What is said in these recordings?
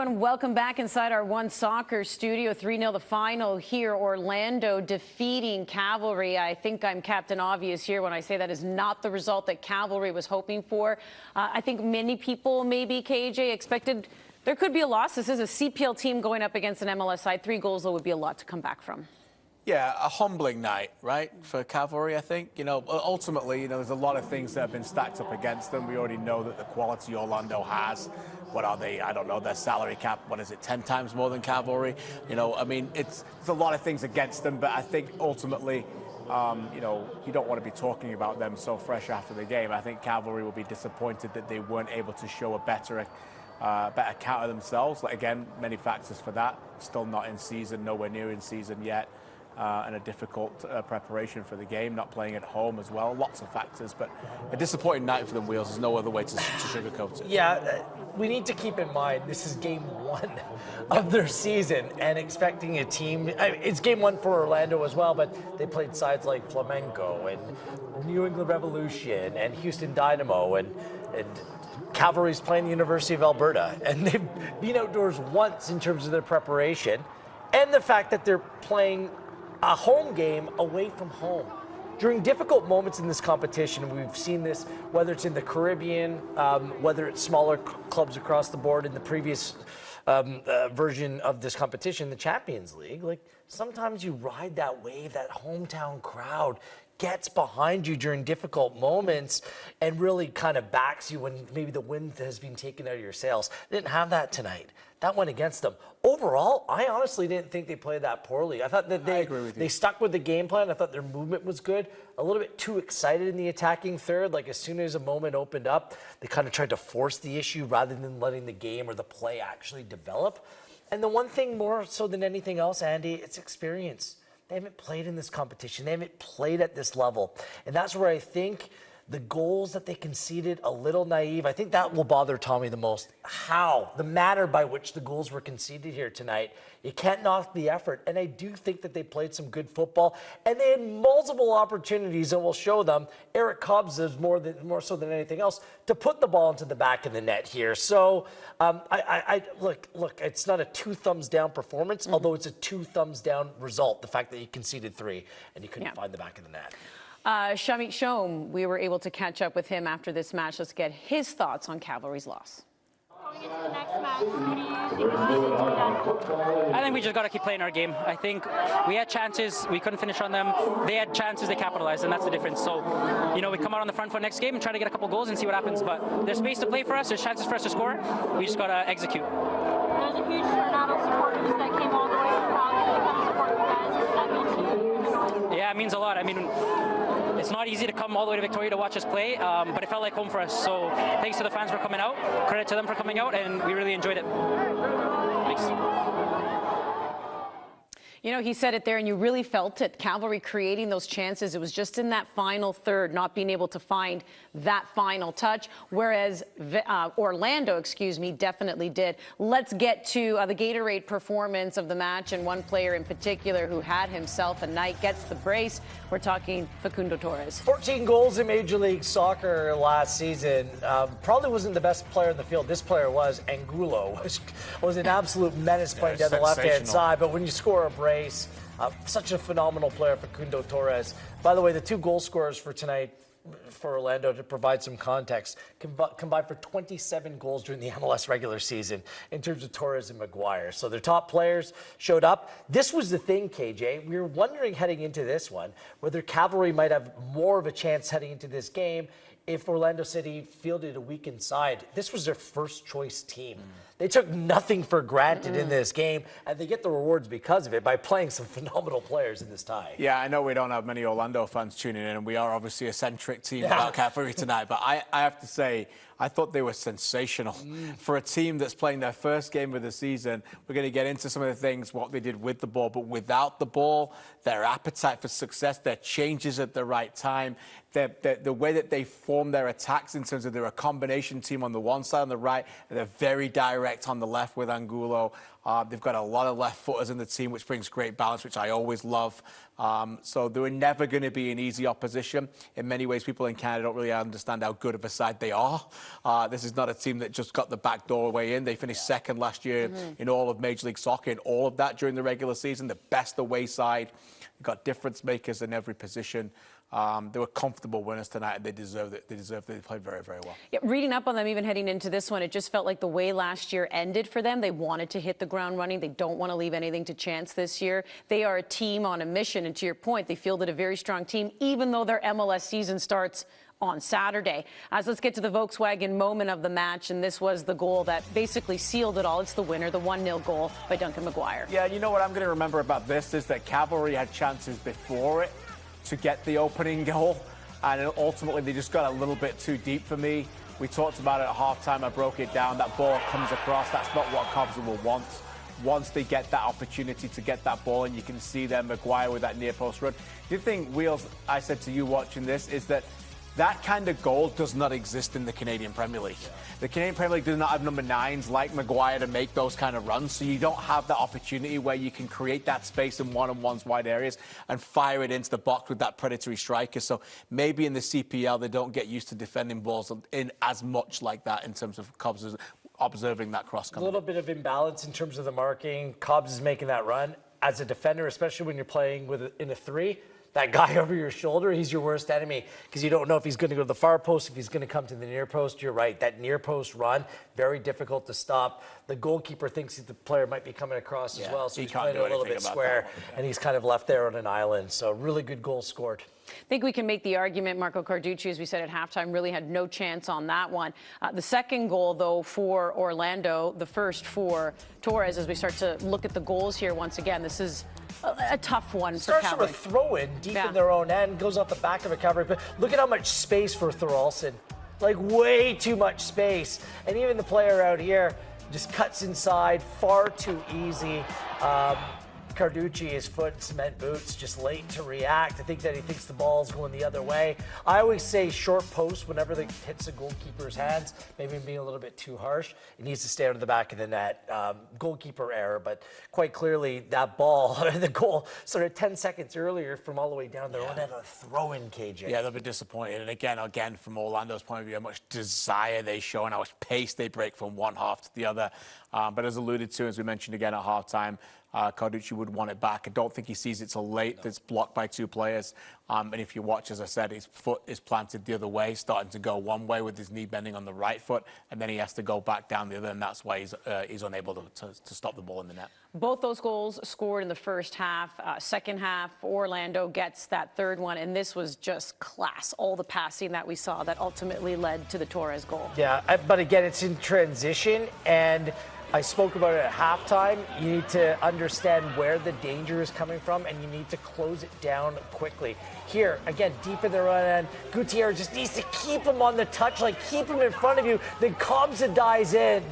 everyone. Welcome back inside our One Soccer studio. 3-0 the final here. Orlando defeating Cavalry. I think I'm Captain Obvious here when I say that is not the result that Cavalry was hoping for. I think many people, maybe KJ, expected there could be a loss. This is a CPL team going up against an MLS side. 3 goals, though, would be a lot to come back from. Yeah, a humbling night, right, for Cavalry, I think. You know, ultimately, there's a lot of things that have been stacked up against them. We already know that the quality Orlando has. What are they? I don't know. Their salary cap, what is it, 10 times more than Cavalry? I mean, it's a lot of things against them, but I think ultimately, you don't want to be talking about them so fresh after the game. I think Cavalry will be disappointed that they weren't able to show a better count of themselves. Like, again, many factors for that. Still not in season, nowhere near in season yet. And a difficult preparation for the game, not playing at home as well. Lots of factors, but a disappointing night for them, Wheels. There's no other way to sugarcoat it. Yeah, we need to keep in mind this is game 1 of their season, and expecting a team. It's game 1 for Orlando as well, but they played sides like Flamenco and New England Revolution and Houston Dynamo and Cavalry's playing the University of Alberta, and they've been outdoors once in terms of their preparation, and the fact that they're playing a home game away from home. During difficult moments in this competition, we've seen this, whether it's in the Caribbean, whether it's smaller clubs across the board in the previous version of this competition, the Champions League. Like, sometimes you ride that wave, that hometown crowd gets behind you during difficult moments and really kind of backs you when maybe the wind has been taken out of your sails. They didn't have that tonight. That went against them. Overall, I honestly didn't think they played that poorly. I thought that they stuck with the game plan. I thought their movement was good. A little bit too excited in the attacking third. Like, as soon as a moment opened up, they kind of tried to force the issue rather than letting the game or the play actually develop. And the one thing more so than anything else, Andy, it's experience. They haven't played in this competition. They haven't played at this level. And that's where I think the goals that they conceded, a little naive. I think that will bother Tommy the most. How? The manner by which the goals were conceded here tonight. You can't knock the effort. And I do think that they played some good football. And they had multiple opportunities, and we'll show them. Eric Cobbs is more so than anything else to put the ball into the back of the net here. So, look, it's not a 2 thumbs down performance, although it's a 2 thumbs down result, the fact that you conceded 3 and you couldn't find the back of the net. Shamit Shom, we were able to catch up with him after this match. Let's get his thoughts on Cavalry's loss. Going into the next match, who do you think needs to be done? I think we just got to keep playing our game. I think we had chances, we couldn't finish on them. They had chances, they capitalized, and that's the difference. So, we come out on the front foot next game and try to get a couple goals and see what happens. But there's space to play for us, there's chances for us to score. We just got to execute. There's a huge turnout of supporters that came all the way from Calgary to come support you guys. Does that mean to you? Yeah, it means a lot. I mean, it's not easy to come all the way to Victoria to watch us play, but it felt like home for us. So thanks to the fans for coming out. Credit to them for coming out, and we really enjoyed it. Thanks. He said it there, and you really felt it. Cavalry creating those chances. It was just in that final third, not being able to find that final touch, whereas Orlando, definitely did. Let's get to the Gatorade performance of the match, and one player in particular who had himself a night gets the brace. We're talking Fernando Torres. 14 goals in Major League Soccer last season. Probably wasn't the best player in the field. This player was. Angulo was an absolute menace playing down the left-hand side. But when you score a brace, such a phenomenal player, Fernando Torres. By the way, the 2 goal scorers for tonight for Orlando, to provide some context, combined for 27 goals during the MLS regular season in terms of Torres and Maguire. So their top players showed up. This was the thing, KJ. We were wondering heading into this one whether Cavalry might have more of a chance heading into this game if Orlando City fielded a weakened side. This was their first choice team. They took nothing for granted in this game, and they get the rewards because of it by playing some phenomenal players in this tie. Yeah, I know we don't have many Orlando fans tuning in, and we are obviously a centric team about Cavalry tonight, but I have to say, I thought they were sensational. For a team that's playing their first game of the season, we're going to get into some of the things, what they did with the ball, but without the ball, their appetite for success, their changes at the right time, the way that they form their attacks in terms of they're a combination team on the one side, on the right, and they're very direct direct on the left with Angulo. They've got a lot of left footers in the team, which brings great balance, which I always love. So they were never going to be an easy opposition. In many ways, people in Canada don't really understand how good of a side they are. This is not a team that just got the back doorway in. They finished second last year in all of Major League Soccer, in all of that during the regular season, the best away side. They've got difference makers in every position. They were comfortable winners tonight, and they deserved it. They played very, very well. Yeah, reading up on them, even heading into this one, it just felt like the way last year ended for them. They wanted to hit the ground running. They don't want to leave anything to chance this year. They are a team on a mission, and to your point, they fielded a very strong team, even though their MLS season starts on Saturday. Let's get to the Volkswagen moment of the match, and this was the goal that basically sealed it all. It's the winner, the 1-0 goal by Duncan Maguire. Yeah, you know what I'm going to remember about this is that Cavalry had chances before it to get the opening goal, and ultimately they just got a little bit too deep for me. We talked about it at halftime. I broke it down. That ball comes across. That's not what Cobs will want. Once they get that opportunity to get that ball, and you can see them, Maguire with that near post run. The thing, Wheels, I said to you watching this, is that kind of goal does not exist in the Canadian Premier League. The Canadian Premier League does not have number 9s like Maguire to make those kind of runs, so you don't have that opportunity where you can create that space in one-on-ones wide areas and fire it into the box with that predatory striker. So maybe in the CPL they don't get used to defending balls in as much like that in terms of Cobbs observing that cross coming. A little bit of imbalance in terms of the marking. Cobbs is making that run. As a defender, especially when you're playing in a 3, that guy over your shoulder, he's your worst enemy because you don't know if he's going to go to the far post, if he's going to come to the near post. You're right. That near post run, very difficult to stop. The goalkeeper thinks that the player might be coming across as well, so he's playing a little bit square, and he's kind of left there on an island. So really good goal scored. I think we can make the argument Marco Carducci, as we said at halftime, really had no chance on that one. The second goal, though, for Orlando, the first for Torres, as we start to look at the goals here once again, this is a tough one for Cavalry. Starts from a throw-in deep in their own end, goes off the back of a Cavalry. But look at how much space for Thoralson. Like, way too much space. And even the player out here just cuts inside, far too easy. Carducci, his foot in cement boots, just late to react. I think that he thinks the ball's going the other way. I always say short post whenever it hits the goalkeeper's hands, maybe being a little bit too harsh. It needs to stay out of the back of the net. Goalkeeper error, but quite clearly that ball, the goal, sort of 10 seconds earlier from all the way down their own end, a throw-in, KJ. Yeah, they'll be disappointed. And again, from Orlando's point of view, how much desire they show and how much pace they break from one half to the other. But as alluded to, as we mentioned again at halftime, Carducci would want it back. I don't think he sees it till late. It's blocked by 2 players. And if you watch, as I said, his foot is planted the other way, starting to go one way with his knee bending on the right foot, and then he has to go back down the other, and that's why he's unable to stop the ball in the net. Both those goals scored in the first half. Second half, Orlando gets that third one, and this was just class. All the passing that we saw that ultimately led to the Torres goal. Yeah, but again, it's in transition, and I spoke about it at halftime. You need to understand where the danger is coming from, and you need to close it down quickly. Here, again, deep in the run end, Gutierrez just needs to keep him on the touch, like keep him in front of you. Then Cobbs dives in,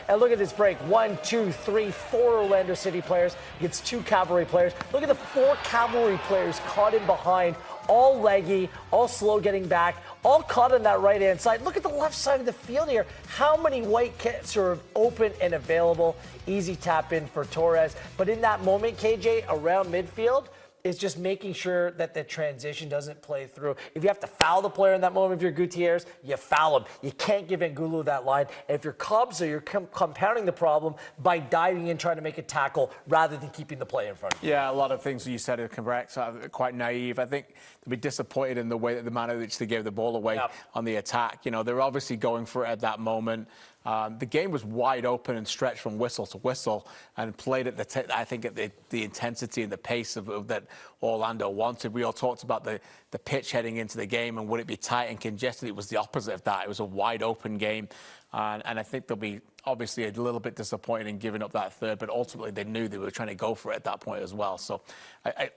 and look at this break. 1, 2, 3, 4 Orlando City players against 2 Cavalry players. Look at the 4 Cavalry players caught in behind, all leggy, all slow getting back, all caught on that right-hand side. Look at the left side of the field here. How many white kits are open and available? Easy tap in for Torres. But in that moment, KJ, around midfield, is just making sure that the transition doesn't play through. If you have to foul the player in that moment, if you're Gutierrez, you foul him. You can't give Angulo that line. And if you're Cobbs, you're compounding the problem by diving in, trying to make a tackle rather than keeping the play in front of you. Yeah, a lot of things you said are correct. Quite naive. I think they'll be disappointed in the way that the manner in which they gave the ball away on the attack. You know, they're obviously going for it at that moment. The game was wide open and stretched from whistle to whistle and played at the intensity and the pace of that Orlando wanted. We all talked about the pitch heading into the game and would it be tight and congested. It was the opposite of that. It was a wide open game. And I think they'll be obviously a little bit disappointed in giving up that third, but ultimately they knew they were trying to go for it at that point as well. So,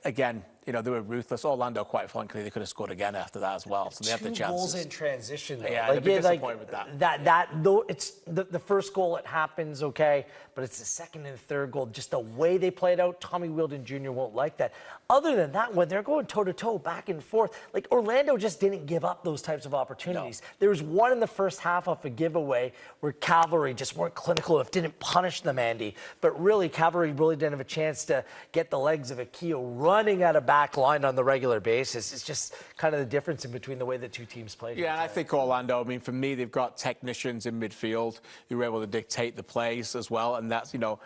again, you know, they were ruthless. Orlando, quite frankly, they could have scored again after that as well. So they had the chances. 2 goals in transition, though. Yeah, they'd be disappointed with that. Though it's the first goal, it happens, okay, but it's the second and third goal. Just the way they played out, Tommy Wheeldon Jr. won't like that. Other than that, when they're going toe-to-toe, back and forth, like Orlando just didn't give up those types of opportunities. No. There was one in the first half off a giveaway where Cavalry just just weren't clinical enough, didn't punish them, Andy. But really, Cavalry really didn't have a chance to get the legs of Akio running at a back line on the regular basis. It's just kind of the difference in between the way the two teams played. Yeah, and I think Orlando, I mean, for me, they've got technicians in midfield who are able to dictate the plays as well. And that's, you know,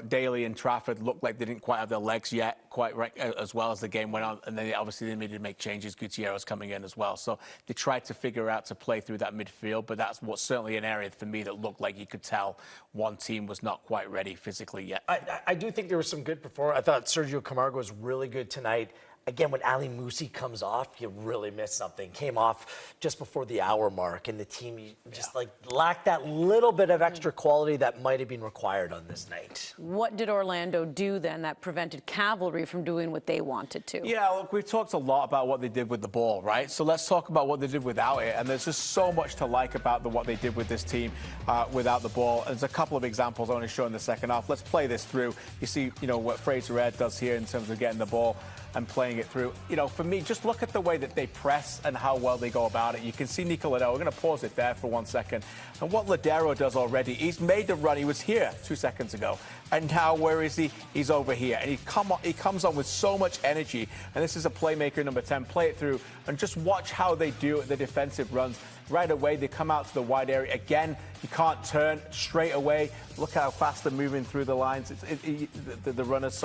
Daly and Trafford looked like they didn't quite have their legs yet, quite right, as well as the game went on. And then obviously they needed to make changes. Gutierrez coming in as well. So they tried to figure out to play through that midfield. But that's what's certainly an area for me that looked like you could tell one team was not quite ready physically yet. I do think there was some good performance. I thought Sergio Camargo was really good tonight. Again, when Ali Musi comes off, you really miss something. Came off just before the hour mark, and the team just like lacked that little bit of extra quality that might have been required on this night. What did Orlando do then that prevented Cavalry from doing what they wanted to? Yeah, look, we've talked a lot about what they did with the ball, right? So let's talk about what they did without it. And there's just so much to like about what they did with this team without the ball. There's a couple of examples I want to show in the second half. Let's play this through. You see, what Fraser Ed does here in terms of getting the ball and playing it through. For me, just look at the way that they press and how well they go about it. You can see Nico Ladero. We're going to pause it there for 1 second. And what Ladero does already, he's made the run. He was here 2 seconds ago. And now, where is he? He's over here. And he comes on with so much energy. And this is a playmaker, number 10. Play it through. And just watch how they do the defensive runs. Right away, they come out to the wide area. Again, you can't turn straight away. Look how fast they're moving through the lines. The runners,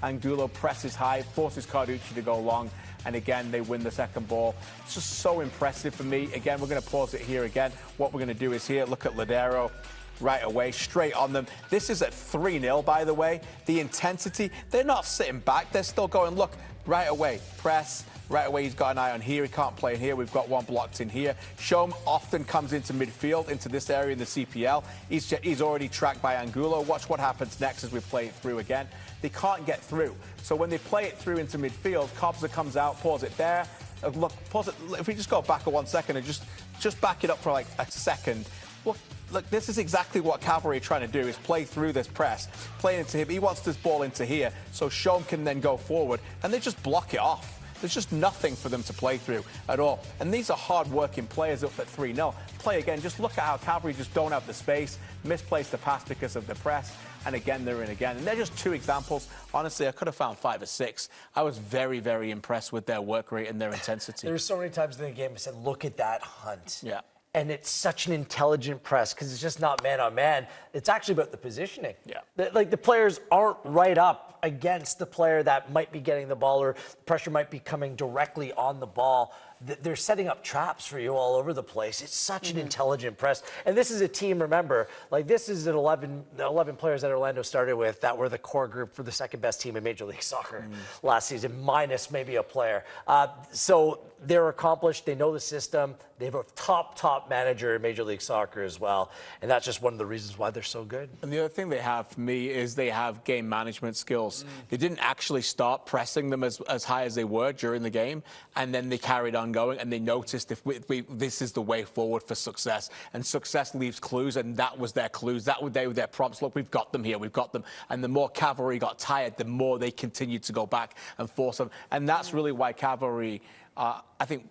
Angulo presses high, forces Carducci to go long. And again, they win the second ball. It's just so impressive for me. Again, we're going to pause it here again. What we're going to do is here, look at Ladero. Right away, straight on them. This is at 3-0, by the way. The intensity, they're not sitting back. They're still going, look, right away, press. Right away, he's got an eye on here. He can't play in here. We've got one blocked in here. Shom often comes into midfield, into this area in the CPL. He's already tracked by Angulo. Watch what happens next as we play it through again. They can't get through. So when they play it through into midfield, Kobza comes out, pause it there. Look, pause it. If we just go back a 1 second and just back it up for like a second. Look, this is exactly what Cavalry are trying to do, is play through this press, play into him. He wants this ball into here, so Shom can then go forward, and they just block it off. There's just nothing for them to play through at all. And these are hard-working players up at 3-0. Play again. Just look at how Cavalry just don't have the space, misplace the pass because of the press, and again, they're in again. And they're just two examples. Honestly, I could have found 5 or 6. I was very, very impressed with their work rate and their intensity. There's so many times in the game I said, look at that hunt. Yeah. And it's such an intelligent press because it's just not man on man. It's actually about the positioning. Yeah. The players aren't right up against the player that might be getting the ball, or pressure might be coming directly on the ball. They're setting up traps for you all over the place. It's such an intelligent press. And this is a team, remember, this is an 11 players that Orlando started with that were the core group for the second best team in Major League Soccer last season, minus maybe a player. So they're accomplished. They know the system. They have a top manager in Major League Soccer as well. And that's just one of the reasons why they're so good. And the other thing they have for me is they have game management skills. They didn't actually start pressing them as high as they were during the game. And then they carried on going, and they noticed if this is the way forward for success. And success leaves clues, and that was their clues. That were their prompts. Look, we've got them here. We've got them. And the more Cavalry got tired, the more they continued to go back and force them. And that's really why Cavalry, I think,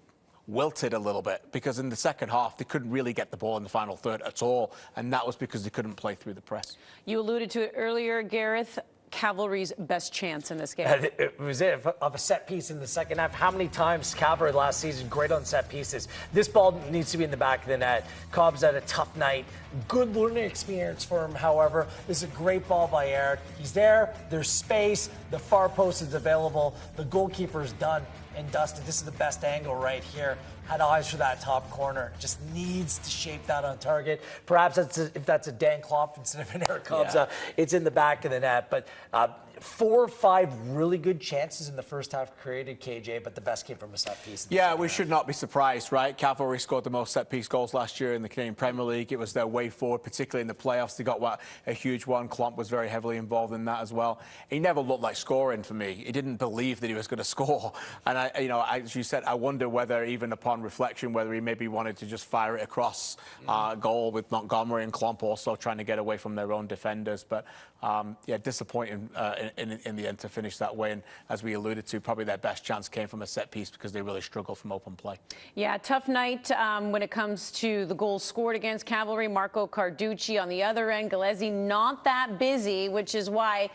wilted a little bit, because in the second half they couldn't really get the ball in the final third at all, and that was because they couldn't play through the press. You alluded to it earlier, Gareth. Cavalry's best chance in this game. It was of a set piece in the second half. How many times Cavalry last season great on set pieces? This ball needs to be in the back of the net. Cobb's had a tough night. Good learning experience for him, however. This is a great ball by Eric. He's there. There's space. The far post is available. The goalkeeper's done and dusted. This is the best angle right here. Had eyes for that top corner. Just needs to shape that on target. Perhaps if that's a Dan Klopp instead of an Eric Kobza, it's in the back of the net. But 4 or 5 really good chances in the first half created, KJ, but the best came from a set piece. Yeah, we should not be surprised, right? Cavalry scored the most set-piece goals last year in the Canadian Premier League. It was their way forward, particularly in the playoffs. They got a huge one. Klomp was very heavily involved in that as well. He never looked like scoring for me. He didn't believe that he was going to score. And, as you said, I wonder whether, even upon reflection, whether he maybe wanted to just fire it across goal, with Montgomery and Klomp also trying to get away from their own defenders. But, disappointing in the end to finish that way. And as we alluded to, probably their best chance came from a set piece because they really struggled from open play. Yeah, tough night when it comes to the goals scored against Cavalry. Marco Carducci on the other end. Gillespie not that busy, which is why,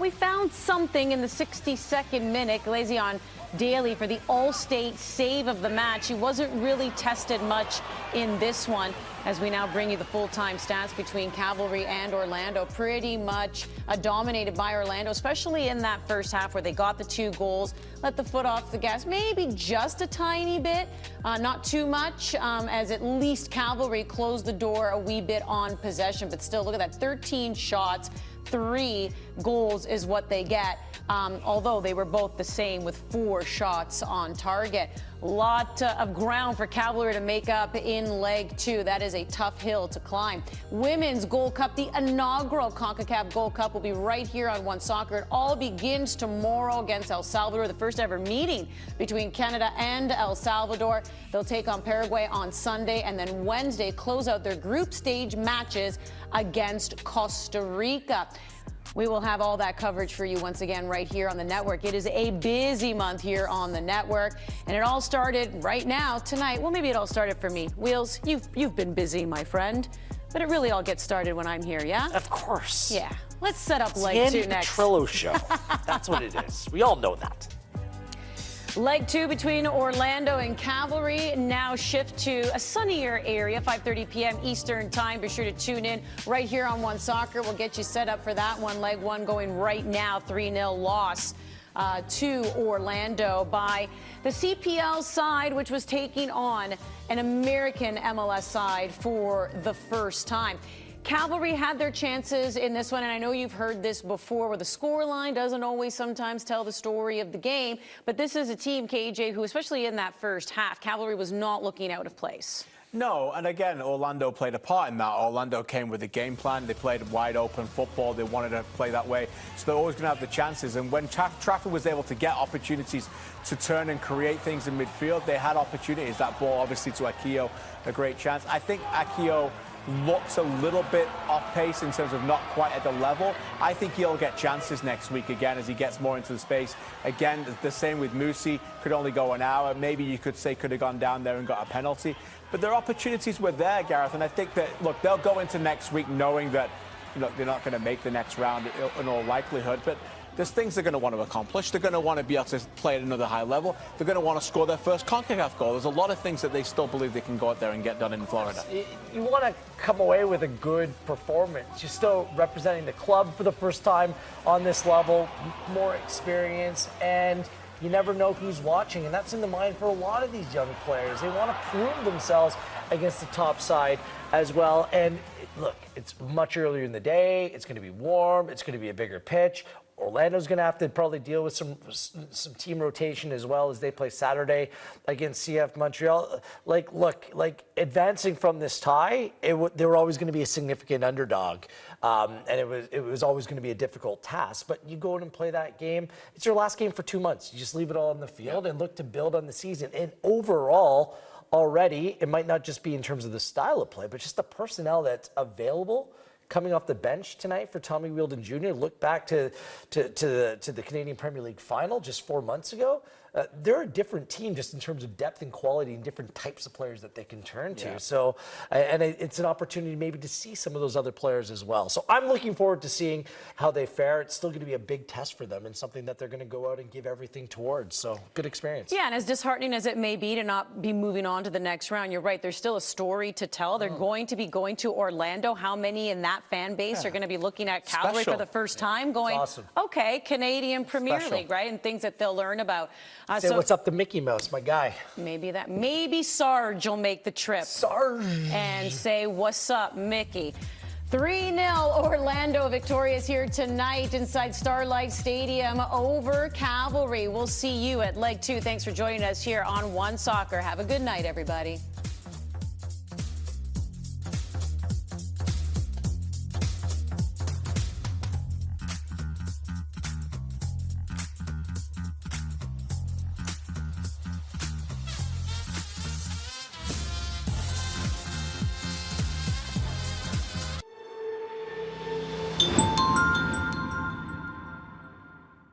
we found something in the 62nd minute. Gillespie on Daly for the All-State save of the match. He wasn't really tested much in this one. As we now bring you the full-time stats between Cavalry and Orlando, pretty much dominated by Orlando, especially in that first half where they got the 2 goals, let the foot off the gas, maybe just a tiny bit, not too much, as at least Cavalry closed the door a wee bit on possession. But still, look at that, 13 shots, 3 goals is what they get, although they were both the same with 4 shots on target. A lot of ground for Cavalry to make up in leg 2. That is a tough hill to climb. Women's Gold Cup, the inaugural Concacaf Gold Cup, will be right here on One Soccer. It all begins tomorrow against El Salvador, the first ever meeting between Canada and El Salvador. They'll take on Paraguay on Sunday, and then Wednesday close out their group stage matches against Costa Rica. We will have all that coverage for you once again right here on the network. It is a busy month here on the network, and it all started right now, tonight. Well, maybe it all started for me. Wheels, you've been busy, my friend, but it really all gets started when I'm here, yeah? Of course. Yeah. Let's set up leg 2 next. Trillo show. That's what it is. We all know that. Leg 2 between Orlando and Cavalry now shift to a sunnier area, 5:30 p.m. Eastern time. Be sure to tune in right here on One Soccer. We'll get you set up for that one. Leg 1 going right now, 3-0 loss to Orlando by the CPL side, which was taking on an American MLS side for the first time. Cavalry had their chances in this one, and I know you've heard this before, where the scoreline doesn't always sometimes tell the story of the game, but this is a team, KJ, who, especially in that first half, Cavalry was not looking out of place. No, and again, Orlando played a part in that. Orlando came with a game plan. They played wide open football. They wanted to play that way. So they're always going to have the chances. And when Trafford was able to get opportunities to turn and create things in midfield, they had opportunities. That ball, obviously, to Akio, a great chance. I think Akio looks a little bit off pace in terms of not quite at the level. I think he'll get chances next week again as he gets more into the space. Again, the same with Musi. Could only go an hour. Maybe you could say could have gone down there and got a penalty. But their opportunities were there, Gareth. And I think that, look, they'll go into next week knowing that, they're not going to make the next round in all likelihood. But there's things they're going to want to accomplish. They're going to want to be able to play at another high level. They're going to want to score their first CONCACAF goal. There's a lot of things that they still believe they can go out there and get done in Florida. You want to come away with a good performance. You're still representing the club for the first time on this level, more experience, and you never know who's watching. And that's in the mind for a lot of these young players. They want to prove themselves against the top side as well. And look, it's much earlier in the day. It's going to be warm. It's going to be a bigger pitch. Orlando's going to have to probably deal with some team rotation as well as they play Saturday against CF Montreal. Advancing from this tie, they were always going to be a significant underdog, and it was always going to be a difficult task. But you go in and play that game. It's your last game for 2 months. You just leave it all on the field and look to build on the season. And overall, already, it might not just be in terms of the style of play, but just the personnel that's available coming off the bench tonight for Tommy Wheeldon Jr. Look back to the Canadian Premier League final just 4 months ago. They're a different team just in terms of depth and quality and different types of players that they can turn to. Yeah. So, and it's an opportunity maybe to see some of those other players as well. So I'm looking forward to seeing how they fare. It's still going to be a big test for them and something that they're going to go out and give everything towards. So good experience. Yeah, and as disheartening as it may be to not be moving on to the next round, you're right. There's still a story to tell. They're going to be going to Orlando. How many in that fan base are going to be looking at Cavalry for the first time going, awesome. Okay, Canadian Premier League, right? And things that they'll learn about. Say what's up to Mickey Mouse, my guy. Maybe Sarge will make the trip. Sarge. And say, what's up, Mickey? 3-0 Orlando victorious here tonight inside Starlight Stadium over Cavalry. We'll see you at leg 2. Thanks for joining us here on One Soccer. Have a good night, everybody.